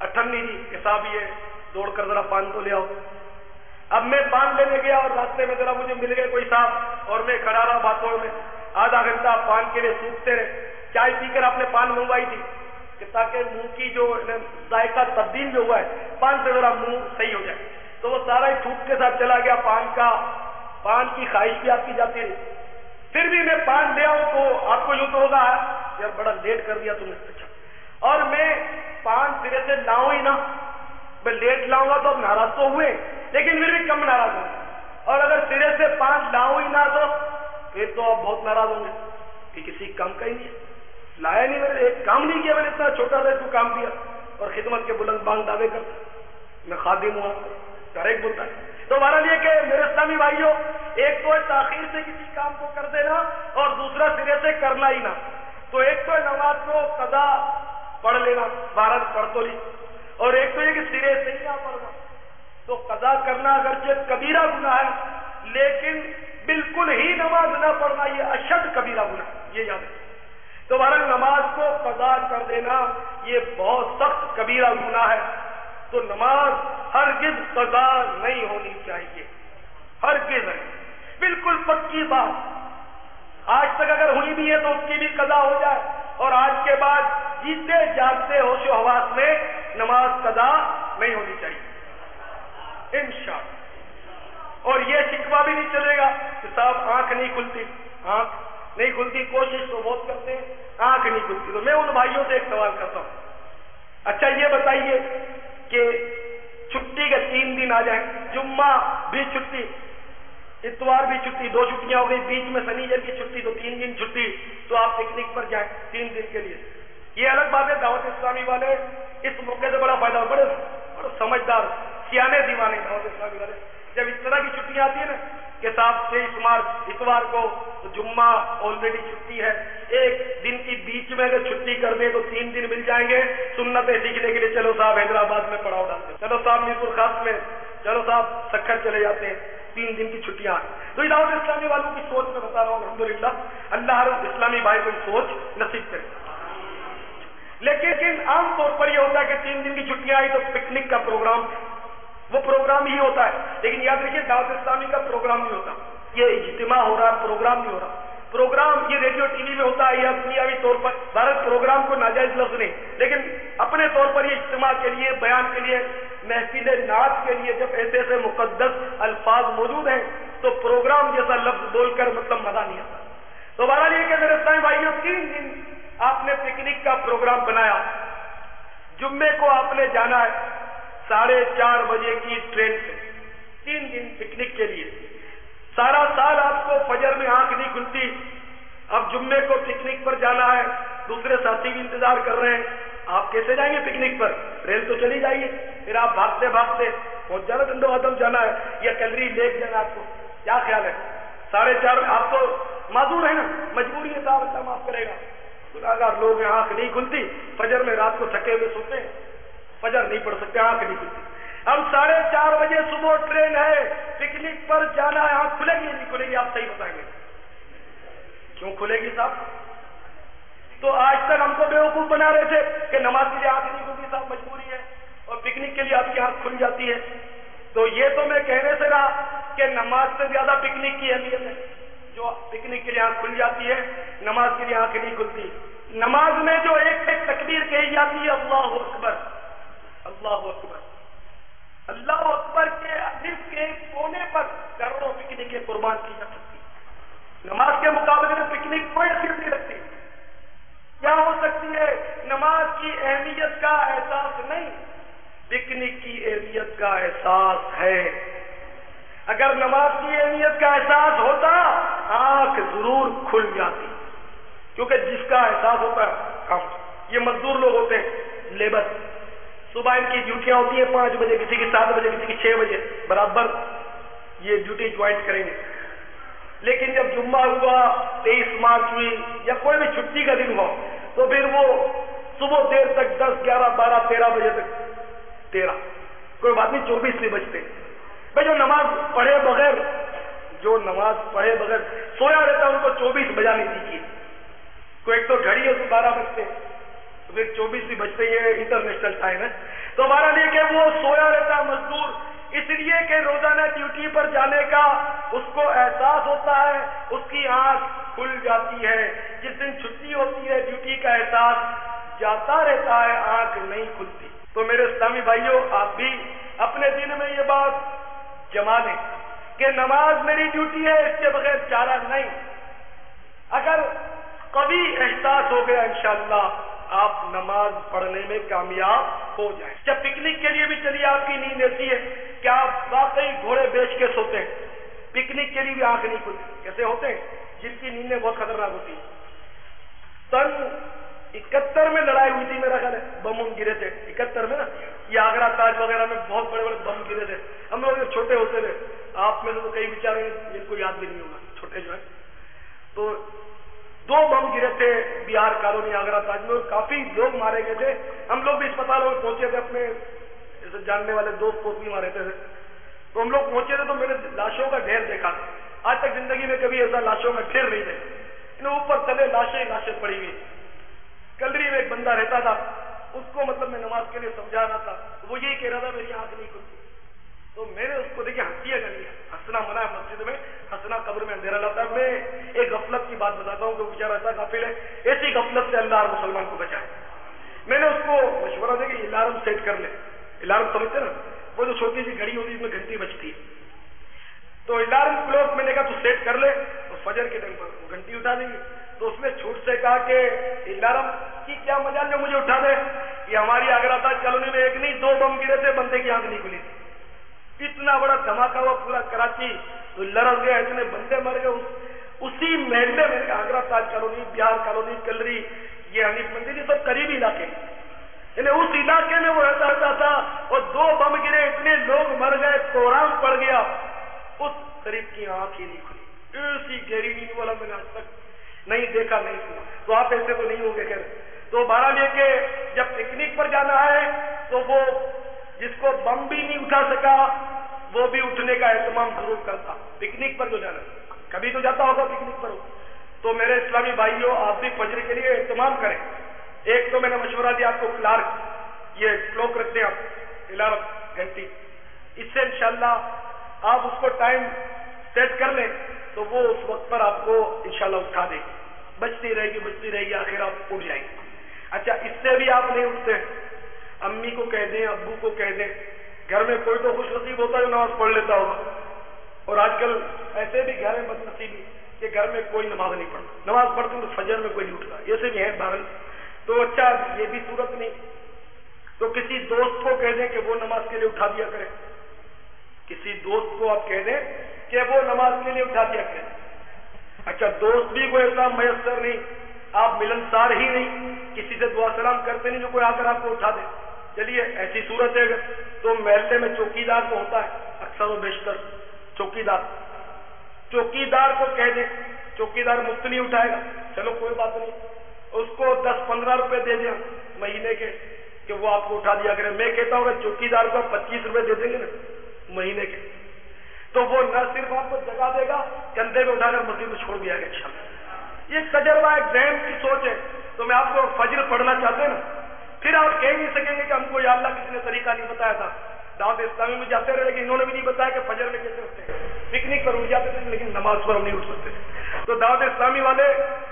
98 دی کہ صاحب یہ دوڑ کر ذرا پان کو لے آؤ. اب میں پان لینے گیا اور راستے میں ذرا مجھے مل گئے کوئی صاحب اور میں کھڑا رہا باتوں میں, آدھا گھنٹہ پان کے لیے سوکھتے رہے. چائے پی کر آپ نے پان منگوائی تھی کہ تاکہ منہ کی جو ذائقہ تبدیل جو ہوا ہے پان سے ذرا منہ صحیح ہو جائے, تو وہ سارا ہی تھوک کے ساتھ چلا گیا. پان کی خواہش بھی آپ کی جاتی رہی. پھر بھی میں پان لے آؤں تو آپ کو یوں تو ہوگا یار بڑا لیٹ کر دیا تم نے. اچھا, اور میں پان سرے سے لاؤں ہی نہ, میں لیٹ لاؤں گا تو اب ناراض تو ہوئے لیکن پھر بھی کم ناراض ہوں گے, اور اگر سرے سے پان لاؤں ہی نہ تو پھر تو آپ بہت ناراض ہوں گے کہ کسی کام کا ہی نہیں لایا, نہیں, میں نے ایک کام نہیں کیا, میں نے اتنا چھوٹا سا تو کام کیا اور خدمت کے بلند بانگ دعوے کرتا, میں خادم ہوں, ہر ایک بولتا ہے. تو ہمارا یہ کہ میرے اسلامی بھائیوں, ایک تو تاخیر سے کسی کام کو کر دینا اور دوسرا سرے سے کرنا ہی نہ. تو ایک تو نماز کو قضا پڑھ لینا, 12 پڑھ تو لی, اور ایک تو یہ کہ سرے سے ہی نہ پڑھنا. تو قضا کرنا اگرچہ کبیرہ گناہ ہے لیکن بالکل ہی نماز نہ پڑھنا یہ اشد کبیرہ گناہ, یہ یاد ہے. تو بہرحال نماز کو قضا کر دینا یہ بہت سخت کبیرہ گناہ ہے. تو نماز ہرگز قضا نہیں ہونی چاہیے, ہرگز نہیں, بالکل پکی بات. آج تک اگر ہوئی بھی ہے تو اس کی بھی قضا ہو جائے, اور آج کے بعد جیتے جاگتے ہوش و حواس میں نماز قضا نہیں ہونی چاہیے انشاءاللہ. اور یہ شکوہ بھی نہیں چلے گا کہ صاحب آنکھ نہیں کھلتی, آنکھ نہیں کھلتی, کوشش تو بہت کرتے ہیں, آنکھ نہیں کھلتی. تو میں ان بھائیوں سے ایک سوال کرتا ہوں, اچھا یہ بتائیے کہ چھٹی کے 3 دن آ جائیں, جمعہ بھی چھٹی, اتوار بھی چھٹی, 2 چھٹیاں ہو گئی, بیچ میں شنیچر کی چھٹی, تو 3 دن چھٹی, تو آپ پکنک پر جائیں 3 دن کے لیے. یہ الگ بات ہے. دعوت اسلامی والے اس موقع سے بڑا فائدہ, بڑے سمجھدار سیانے دیوانے دعوت اسلامی والے. جب اس طرح کی چھٹیاں آتی ہیں نا کہ صاحب 23 مارچ اتوار کو تو جمعہ آلریڈی چھٹی ہے, ایک دن کی بیچ میں اگر چھٹی کر دیں تو 3 دن مل جائیں گے سنتیں سیکھنے کے لیے. چلو صاحب حیدرآباد میں پڑاؤ ڈالتے ہیں, چلو صاحب میرپور خاص میں, چلو صاحب سکھر چلے جاتے ہیں, 3 دن کی چھٹیاں. تو یہ دعوت اسلامی والوں کی سوچ میں بتا رہا ہوں, الحمدللہ اللہ ہر اسلامی بھائی کو سوچ نصیب کرے. لیکن عام طور پر یہ ہوتا ہے کہ 3 دن کی چھٹیاں آئی تو پکنک کا پروگرام, وہ پروگرام ہی ہوتا ہے. لیکن یاد رکھیے دعوت اسلامی کا پروگرام نہیں ہوتا, یہ اجتماع ہو رہا ہے, پروگرام نہیں ہو رہا. پروگرام یہ ریڈیو ٹی وی میں ہوتا ہے یا دنیاوی طور پر, بھارت پروگرام کو ناجائز لفظ نہیں, لیکن اپنے طور پر یہ اجتماع کے لیے, بیان کے لیے, محفل نعت کے لیے جب ایسے ایسے مقدس الفاظ موجود ہیں تو پروگرام جیسا لفظ بول کر مطلب مزہ نہیں آتا. تو بہرحال یہ کہ میرے اسلامی بھائیوں 3 دن آپ نے پکنک کا پروگرام بنایا, جمعے کو آپ نے جانا ہے 4:30 بجے کی ٹرین سے, 3 دن پکنک کے لیے. سارا سال آپ کو فجر میں آنکھ نہیں کھلتی, اب جمعے کو پکنک پر جانا ہے، دوسرے ساتھی بھی انتظار کر رہے ہیں، آپ کیسے جائیں گے پکنک پر؟ ریل تو چلی جائیے، پھر آپ بھاگتے بھاگتے پہنچ جانا، ڈنڈو آدم جانا ہے یا کلری لیک جانا ہے، آپ کو کیا خیال ہے؟ 4:30 آپ تو معذور ہیں نا، مجبوری ہے، صاحب اللہ معاف کرے گا، گناہگار لوگ ہیں، آنکھ نہیں کھلتی، فجر میں رات کو تھکے ہوئے سوتے ہیں، فجر نہیں پڑھ سکتے، آنکھ نہیں کھلتی، اب 4:30 بجے صبح ٹرین ہے، پکنک پر جانا ہے، آنکھ کھلے گی نہیں کھلے گی؟ آپ صحیح بتائیں گے، کیوں کھلے گی صاحب؟ تو آج تک ہم کو بیوقوف بنا رہے تھے کہ نماز کے لیے آنکھ نہیں کھلتی صاحب، مجبوری ہے، اور پکنک کے لیے آپ کی آنکھ کھل جاتی ہے۔ تو یہ تو میں کہنے سے رہا کہ نماز سے زیادہ پکنک کی اہمیت ہے، جو پکنک کے لیے آنکھ کھل جاتی ہے، نماز کے لیے آنکھ نہیں کھلتی۔ نماز میں جو ایک ایک تکبیر کہی جاتی ہے، اللہ اکبر، اللہ اکبر، اللہ اکبر کے الف کے کونے پر کروڑوں پکنکیں قربان کی جا سکتی ہیں۔ نماز کے مقابلے میں پکنک کوئی اہمیت نہیں رکھتی۔ کیا ہو سکتی ہے؟ نماز کی اہمیت کا احساس نہیں، پکنک کی اہمیت کا احساس ہے۔ اگر نماز کی اہمیت کا احساس ہوتا، آنکھ ضرور کھل جاتی، کیونکہ جس کا احساس ہوتا ہے کام، یہ مزدور لوگ ہوتے ہیں، لیبر، صبح ان کی ڈیوٹیاں ہوتی ہیں 5 بجے، کسی کی 7 بجے، کسی کی 6 بجے، برابر یہ ڈیوٹی جوائنٹ کریں گے۔ لیکن جب جمعہ ہوا، 23 مارچ ہوئی، یا کوئی بھی چھٹی کا دن ہوا، تو پھر وہ صبح دیر تک 10، 11، 12، 13 بجے تک، 13 کوئی بات نہیں، 24 بھی بجتے۔ بھائی جو نماز پڑھے بغیر سویا رہتا ان کو 24 بجا نہیں دیجیے۔ کوئی ایک تو گھڑی ہے تو 12 بجتے، تو پھر 24 بھی بجتے، یہ انٹرنیشنل ٹائم ہے۔ تو ہمارا نہیں کہ وہ سویا رہتا مزدور، اس لیے کہ روزانہ ڈیوٹی پر جانے کا اس کو احساس ہوتا ہے، اس کی آنکھ کھل جاتی ہے۔ جس دن چھٹی ہوتی ہے، ڈیوٹی کا احساس جاتا رہتا ہے، آنکھ نہیں کھلتی۔ تو میرے اسلامی بھائیوں، آپ بھی اپنے دل میں یہ بات جما لیں کہ نماز میری ڈیوٹی ہے، اس کے بغیر چارہ نہیں۔ اگر کبھی احساس ہو گیا، انشاءاللہ آپ نماز پڑھنے میں کامیاب ہو جائیں۔ جب پکنک کے لیے بھی چلیے، آپ کی نیند ایسی ہے کہ آپ واقعی گھوڑے بیچ کے سوتے ہیں، پکنک کے لیے بھی آنکھ نہیں کھلتی۔ کیسے ہوتے ہیں؟ جن کی نیندیں بہت خطرناک ہوتی ہیں۔ سن 71 میں لڑائی ہوئی تھی، میرا خیال ہے، بم گرے تھے 71 میں نا، یہ آگرہ تاج وغیرہ میں بہت بڑے بڑے بم گرے تھے۔ ہم لوگ جب چھوٹے ہوتے تھے، آپ میں سے تو کئی بیچارے جن کو یاد بھی نہیں ہوگا، چھوٹے جو ہیں، تو 2 بم گرے تھے بہار کالونی آگرہ تاج میں، کافی لوگ مارے گئے تھے۔ ہم لوگ بھی اسپتالوں میں پہنچے تھے، اپنے جیسے جاننے والے دوست کو بھی مارے تھے، تو ہم لوگ پہنچے تھے تو میں نے لاشوں کا ڈھیر دیکھا تھا۔ آج تک زندگی میں کبھی ایسا لاشوں کا ڈھیر نہیں دیکھا، اوپر تلے لاشیں پڑی ہوئی۔ کلری میں ایک بندہ رہتا تھا، اس کو مطلب میں نماز کے لیے سمجھا رہا تھا، وہ یہی کہہ رہا تھا میری آنکھ نہیں کھلتی، تو میں نے اس کو دیکھا، ہنسی اگر نہیں، ہنسنا منع ہے مسجد میں، ہنسنا قبر میں اندھیرا لاتا ہے۔ میں ایک غفلت کی بات بتاتا ہوں کہ بیچارہ ایسا غافل ہے، ایسی غفلت سے اللہ ہر مسلمان کو بچائے۔ میں نے اس کو مشورہ دیا کہ الارم سیٹ کر لے، الارم سمجھتے نا، وہ جو چھوٹی سی گھڑی ہوتی ہے اس میں گھنٹی بجتی ہے، تو الارم کلوک میں نے کہا تو سیٹ کر لے، تو فجر کے ٹائم پر وہ گھنٹی اٹھا دیں گے۔ تو اس نے چھوٹ سے کہا کہ الارم کی کیا مجال جو مجھے اٹھا دے، یہ ہماری آگرہ تاج کالونی میں ایک نہیں 2 بم گرے تھے، بندے کی آنکھ نہیں کھلی تھی، اتنا بڑا دھماکہ ہوا، پورا کراچی تو لرز گیا، اتنے بندے مر گئے اسی محلے میں۔ آگرہ تاج کالونی، بہار کالونی، کلری، یہ حنیف مندر، یہ سب قریبی علاقے، یعنی اس علاقے میں وہ رہتا تھا، اور 2 بم گرے، اتنے لوگ مر گئے، کوہرام پڑ گیا، اس قریب کی آنکھ ہی نہیں کھلی۔ ایسی گہری نیند والا میں نے آج تک نہیں دیکھا، نہیں سنا۔ تو آپ ایسے تو نہیں ہوں گے خیر۔ تو بہرحال یہ کہ جب پکنک پر جانا ہے تو وہ جس کو بم بھی نہیں اٹھا سکا وہ بھی اٹھنے کا اہتمام ضرور کرتا۔ پکنک پر جو جانا ہے، کبھی تو جاتا ہوگا پکنک پر، تو میرے اسلامی بھائیوں، آپ بھی فجر کے لیے اہتمام کریں۔ ایک تو میں نے مشورہ دیا آپ کو، کلارک، یہ کلوک رکھتے ہیں آپ، الارم گھنٹی، اس سے انشاءاللہ آپ اس کو ٹائم سیٹ کر لیں تو وہ اس وقت پر آپ کو انشاءاللہ اٹھا دے گی، بجتی رہے گی، آخر آپ اٹھ جائیں گے۔ اچھا، اس سے بھی آپ نہیں اٹھتے، امی کو کہہ دیں، ابو کو کہہ دیں، گھر میں کوئی تو خوش نصیب ہوتا ہے جو نماز پڑھ لیتا ہوگا، اور آج کل ایسے بھی گھر میں بد نصیبی کہ گھر میں کوئی نماز نہیں پڑھتا، نماز پڑھتے تو فجر میں کوئی نہیں اٹھتا، ایسے بھی ہیں باہر۔ تو اچھا، یہ بھی صورت نہیں تو کسی دوست کو کہہ دیں کہ وہ نماز کے لیے اٹھا دیا کرے، کسی دوست کو آپ کہہ دیں کہ وہ نماز کے لیے اٹھا دیا کرے۔ اچھا دوست بھی کوئی ایسا میسر نہیں، آپ ملنسار ہی نہیں، کسی سے دعا سلام کرتے نہیں جو کوئی آ کر آپ کو اٹھا دے، چلیے ایسی صورت ہے اگر تو محلے میں چوکیدار تو ہوتا ہے اکثر و بیشتر، چوکیدار کو کہہ دیں، چوکیدار مفت نہیں اٹھائے گا، چلو کوئی بات نہیں، اس کو 10-15 روپے دے دیں مہینے کے کہ وہ آپ کو اٹھا دیا کرے۔ میں کہتا ہوں کہ چوکیدار کو 25 روپے دے دیں گے نا مہینے کے، تو وہ نہ صرف آپ کو جگا دے گا، کندھے میں اٹھا کر مسجد میں چھوڑ دیا گا انشاءاللہ۔ یہ تجربہ ایک ذہن کی سوچ ہے۔ تو میں آپ کو فجر پڑھنا چاہتے ہیں نا، پھر آپ کہہ نہیں سکیں گے کہ ہم کو یا اللہ کسی نے طریقہ نہیں بتایا تھا، دعوت اسلامی میں جاتے رہے لیکن انہوں نے بھی نہیں بتایا کہ فجر میں کیسے اٹھتے ہیں، پکنک پر اٹھ جاتے تھے لیکن نماز پر ہم نہیں اٹھ سکتے، تو دعوت اسلامی والے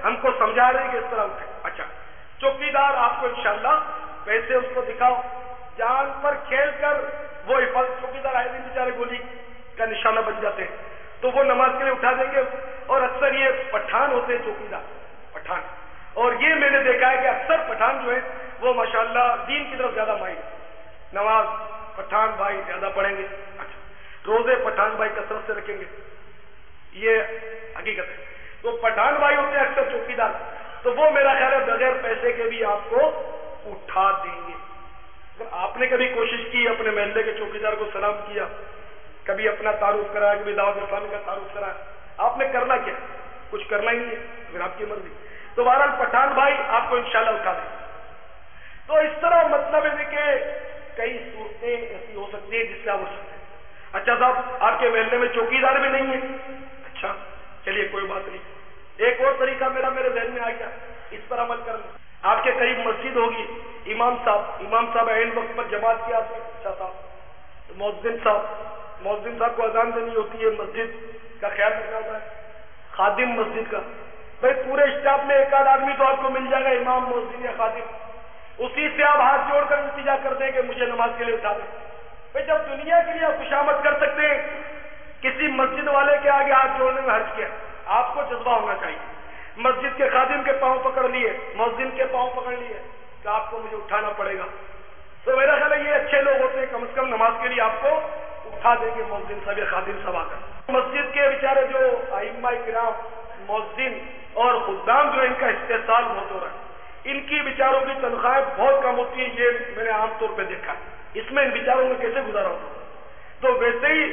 ہم کو سمجھا رہے ہیں کہ اس طرح اٹھے۔ اچھا چوکیدار آپ کو انشاءاللہ پیسے اس کو دکھاؤ، جان پر کھیل کر وہ حفاظت، چوکیدار آئے دن بیچارے گولی کا نشانہ بن جاتے ہیں، تو وہ نماز کے لیے اٹھا دیں گے، اور اکثر یہ پٹھان ہوتے ہیں چوکیدار، پٹھان، اور یہ میں نے دیکھا ہے کہ اکثر پٹھان جو ہے وہ ماشاءاللہ دین کی طرف زیادہ مائل، نماز پٹھان بھائی زیادہ پڑھیں گے، اچھا روزے پٹھان بھائی کثرت سے رکھیں گے، یہ حقیقت ہے۔ تو پٹھان بھائی ہوتے ہیں اکثر چوکیدار، تو وہ میرا خیال ہے بغیر پیسے کے بھی آپ کو اٹھا دیں گے۔ اگر آپ نے کبھی کوشش کی اپنے محلے کے چوکیدار کو سلام کیا، کبھی اپنا تعارف کرایا، کبھی دعوت اسلامی کا تعارف کرایا، آپ نے کرنا کیا؟ کچھ کرنا ہی نہیں ہے، اگر آپ کی مرضی۔ تو بہرحال پٹھان بھائی آپ کو انشاءاللہ اٹھا دیں۔ تو اس طرح مطلب ہے کہ کئی صورتیں ایسی ہو سکتی ہیں جس سے آپ اٹھ سکتے ہیں۔ اچھا صاحب آپ کے محلے میں چوکیدار بھی نہیں ہے، اچھا چلیے کوئی بات نہیں، ایک اور طریقہ میرے ذہن میں آ گیا، اس پر عمل کرنا۔ آپ کے قریب مسجد ہوگی، امام صاحب عین وقت پر جماعت کی آتے ہیں، اچھا صاحب مؤذن صاحب کو اذان دینی ہوتی ہے، مسجد کا خیال رکھنا ہوتا ہے، خادم مسجد کا، بھائی پورے اسٹاف میں ایک آدھ آدمی تو آپ کو مل جائے گا امام مؤذن یا خادم، اسی سے آپ ہاتھ جوڑ کر التجا کر دیں کہ مجھے نماز کے لیے اٹھا دیں۔ بھائی جب دنیا کے لیے آپ خوشامد کر سکتے ہیں، کسی مسجد والے کے آگے ہاتھ جوڑنے میں حرج کیا؟ آپ کو جذبہ ہونا چاہیے، مسجد کے خادم کے پاؤں پکڑ لیے، مؤذن کے پاؤں پکڑ لیے کہ آپ کو مجھے اٹھانا پڑے گا، تو میرا خیال ہے یہ اچھے لوگ ہوتے ہیں، کم از کم نماز کے لیے آپ کو اٹھا دیں گے مؤذن صاحب یا خادم صاحب آ کر۔ مسجد کے بیچارے جو ائمہ کرام، مؤذن اور خدام جو ان کا استحصال بہت ہو رہا ہے، ان کی بیچاروں کی تنخواہیں بہت کم ہوتی ہیں، یہ میں نے عام طور پہ دیکھا ہے، اس میں ان بیچاروں نے کیسے گزارا ہوتا۔ تو ویسے ہی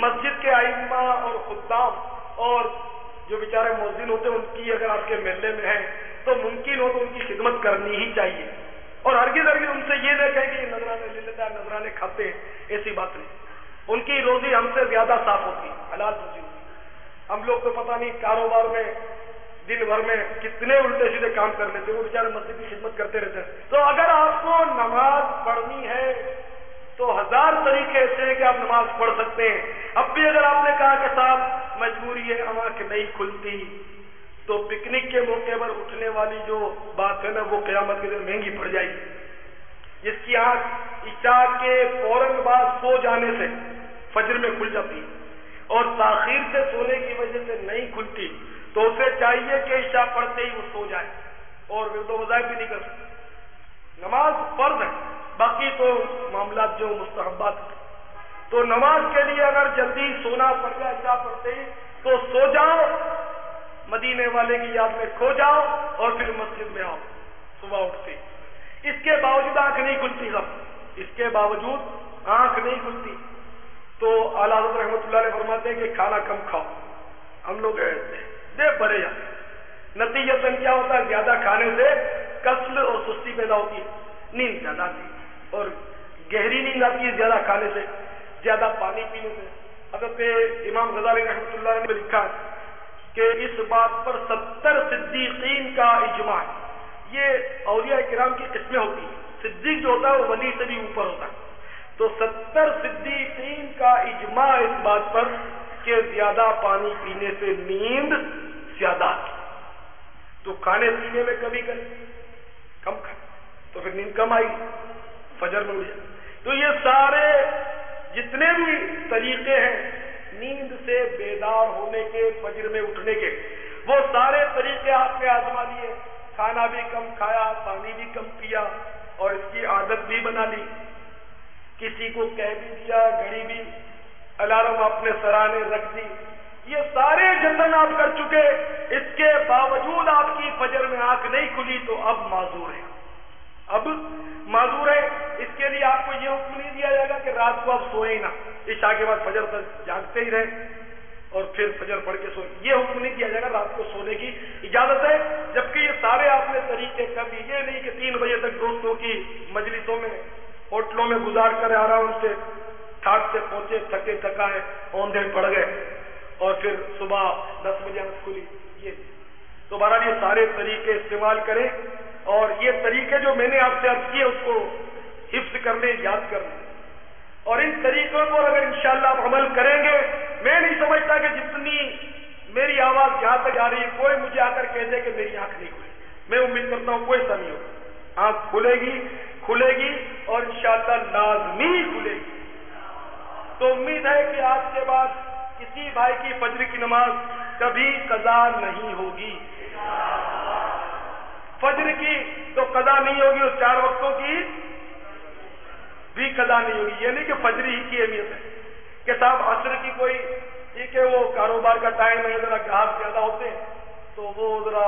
مسجد کے ائمہ اور خدام اور جو بیچارے مؤذن ہوتے ہیں ان کی اگر آپ کے محلے میں ہیں تو ممکن ہو تو ان کی خدمت کرنی ہی چاہیے، اور ہرگز ان سے یہ نہ کہیں کہ یہ نذرانے لے لیتا ہے، نذرانے کھاتے ہیں، ایسی بات نہیں، ان کی روزی ہم سے زیادہ صاف ہوتی ہے، حلال روزی ہوتی ہے۔ ہم لوگ تو پتہ نہیں کاروبار میں دن بھر میں کتنے الٹے سیدھے کام کر لیتے ہیں، وہ بیچارے مسجد کی خدمت کرتے رہتے ہیں۔ تو اگر آپ کو نماز پڑھنی ہے تو 1000 طریقے ایسے ہیں کہ آپ نماز پڑھ سکتے ہیں۔ اب بھی اگر آپ نے کہا کہ صاحب مجبوری ہے، آنکھ نہیں کھلتی، تو پکنک کے موقع پر اٹھنے والی جو بات ہے نا وہ قیامت کے دن مہنگی پڑ جائے گی۔ جس کی آنکھ عشاء کے فوراً بعد سو جانے سے فجر میں کھل جاتی اور تاخیر سے سونے کی وجہ سے نہیں کھلتی، تو اسے چاہیے کہ عشاء پڑھتے ہی وہ سو جائے اور ورد و وظائف بھی نہیں کر سکتے۔ نماز فرض ہے، باقی تو معاملات جو مستحبات ہیں۔ تو نماز کے لیے اگر جلدی سونا پڑ جائے عشاء پڑھتے ہی تو سو جاؤ، مدینے والے کی یاد میں کھو جاؤ اور پھر مسجد میں آؤ صبح اٹھتے۔ اس کے باوجود آنکھ نہیں کھلتی، اس کے باوجود آنکھ نہیں کھلتی تو اعلیٰ حضرت رحمۃ اللہ علیہ فرماتے ہیں کہ کھانا کم کھاؤ۔ ہم لوگ دے بڑے جاتے، نتیجتاً کیا ہوتا ہے، زیادہ کھانے سے کسل اور سستی پیدا ہوتی ہے، نیند زیادہ آتی ہے اور گہری نیند آتی ہے زیادہ کھانے سے، زیادہ پانی پینے سے۔ حضرت امام غزالی رحمۃ اللہ علیہ نے لکھا کہ اس بات پر 70 صدیقین کا اجماع ہے۔ یہ اولیاء کرام کی قسمیں ہوتی ہیں، صدیق جو ہوتا ہے وہ ولی سے بھی اوپر ہوتا ہے، تو 70 صدیقین کا اجماع اس بات پر کہ زیادہ پانی پینے سے نیند زیادہ آتی، تو کھانے پینے میں کمی کریں، کم کھائیں تو پھر نیند کم آئی، فجر میں اٹھ جائے۔ تو یہ سارے جتنے بھی طریقے ہیں نیند سے بیدار ہونے کے، فجر میں اٹھنے کے، وہ سارے طریقے آپ نے آزما لیے، کھانا بھی کم کھایا، پانی بھی کم پیا اور اس کی عادت بھی بنا لی، کسی کو کہہ بھی دیا، گھڑی بھی الارم اپنے سرانے رکھ دی، یہ سارے جتن آپ کر چکے، اس کے باوجود آپ کی فجر میں آنکھ نہیں کھلی تو اب معذور ہے، اب معذور ہے۔ اس کے لیے آپ کو یہ حکم نہیں دیا جائے گا کہ رات کو آپ سوئیں ہی نہ، عشاء کے بعد فجر تک جاگتے ہی رہیں اور پھر فجر پڑھ کے سوئیں، یہ حکم نہیں دیا جائے گا، رات کو سونے کی اجازت ہے۔ جبکہ یہ سارے آپ نے طریقے کر دیے، یہ نہیں کہ 3 بجے تک دوستوں کی مجلسوں میں ہوٹلوں میں گزار کر آرام سے ٹھاٹ سے پہنچے، تھکے تھکائے اوندھے پڑ گئے اور پھر صبح 10 بجے آنکھ کھلی، یہ تو بہرحال یہ سارے طریقے استعمال کریں، اور یہ طریقے جو میں نے آپ سے عرض کیے اس کو حفظ کر لیں، یاد کر لیں، اور ان طریقوں پر اگر انشاءاللہ آپ عمل کریں گے، میں نہیں سمجھتا کہ جتنی میری آواز یہاں تک آ رہی ہے کوئی مجھے آ کر کہہ دے کہ میری آنکھ نہیں کھلی، میں امید کرتا ہوں کوئی ایسا نہیں ہوگا، آنکھ کھلے گی اور انشاءاللہ لازمی کھلے گی۔ تو امید ہے کہ آج کے بعد کسی بھائی کی فجر کی نماز کبھی قضا نہیں ہوگی، فجر کی تو قضا نہیں ہوگی، اور 4 وقتوں کی بھی قضا نہیں ہوگی۔ یہ نہیں کہ فجر ہی کی اہمیت ہے کہ صاحب عصر کی کوئی ٹھیک ہے وہ کاروبار کا ٹائم ہے، ذرا گاہک زیادہ ہوتے ہیں تو وہ ذرا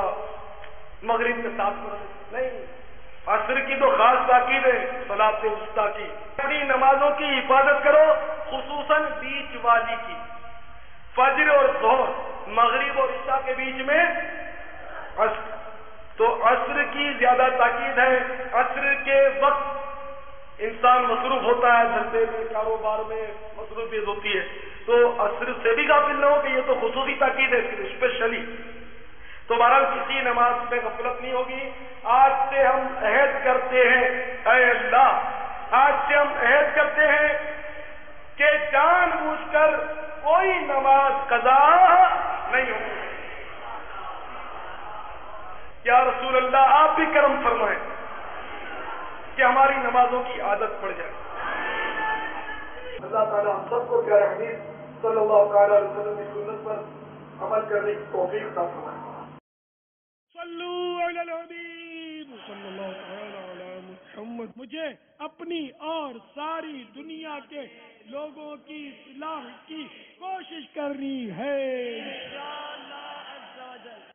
مغرب کے ساتھ نہیں، عصر کی تو خاص تاکید ہے، صلاۃ وسطیٰ کی۔ اپنی نمازوں کی حفاظت کرو، خصوصاً بیچ والی کی، فجر اور ظہر، مغرب اور عشاء کے بیچ میں عصر، تو عصر کی زیادہ تاکید ہے۔ عصر کے وقت انسان مصروف ہوتا ہے، دھندے میں کاروبار میں مصروفیت ہوتی ہے، تو عصر سے بھی غافل نہ ہو کہ یہ تو خصوصی تاکید ہے اسپیشلی۔ تو بہرحال کسی نماز میں غفلت نہیں ہوگی۔ آج سے ہم عہد کرتے ہیں، اے اللہ آج سے ہم عہد کرتے ہیں کہ جان بوجھ کر کوئی نماز قضا نہیں ہوگی۔ یا رسول اللہ آپ بھی کرم فرمائیں کہ ہماری نمازوں کی عادت پڑ جائے۔ اللہ تعالیٰ ہم سب کو پیارے حبیب صلی اللہ تعالیٰ علیہ وسلم کی سنت پر عمل کرنے کی توفیق عطا فرمائے۔ صلو علی الحبیب صلی اللہ تعالی علی محمد۔ مجھے اپنی اور ساری دنیا کے لوگوں کی اصلاح کی کوشش کرنی ہے انشاءاللہ عز و جل۔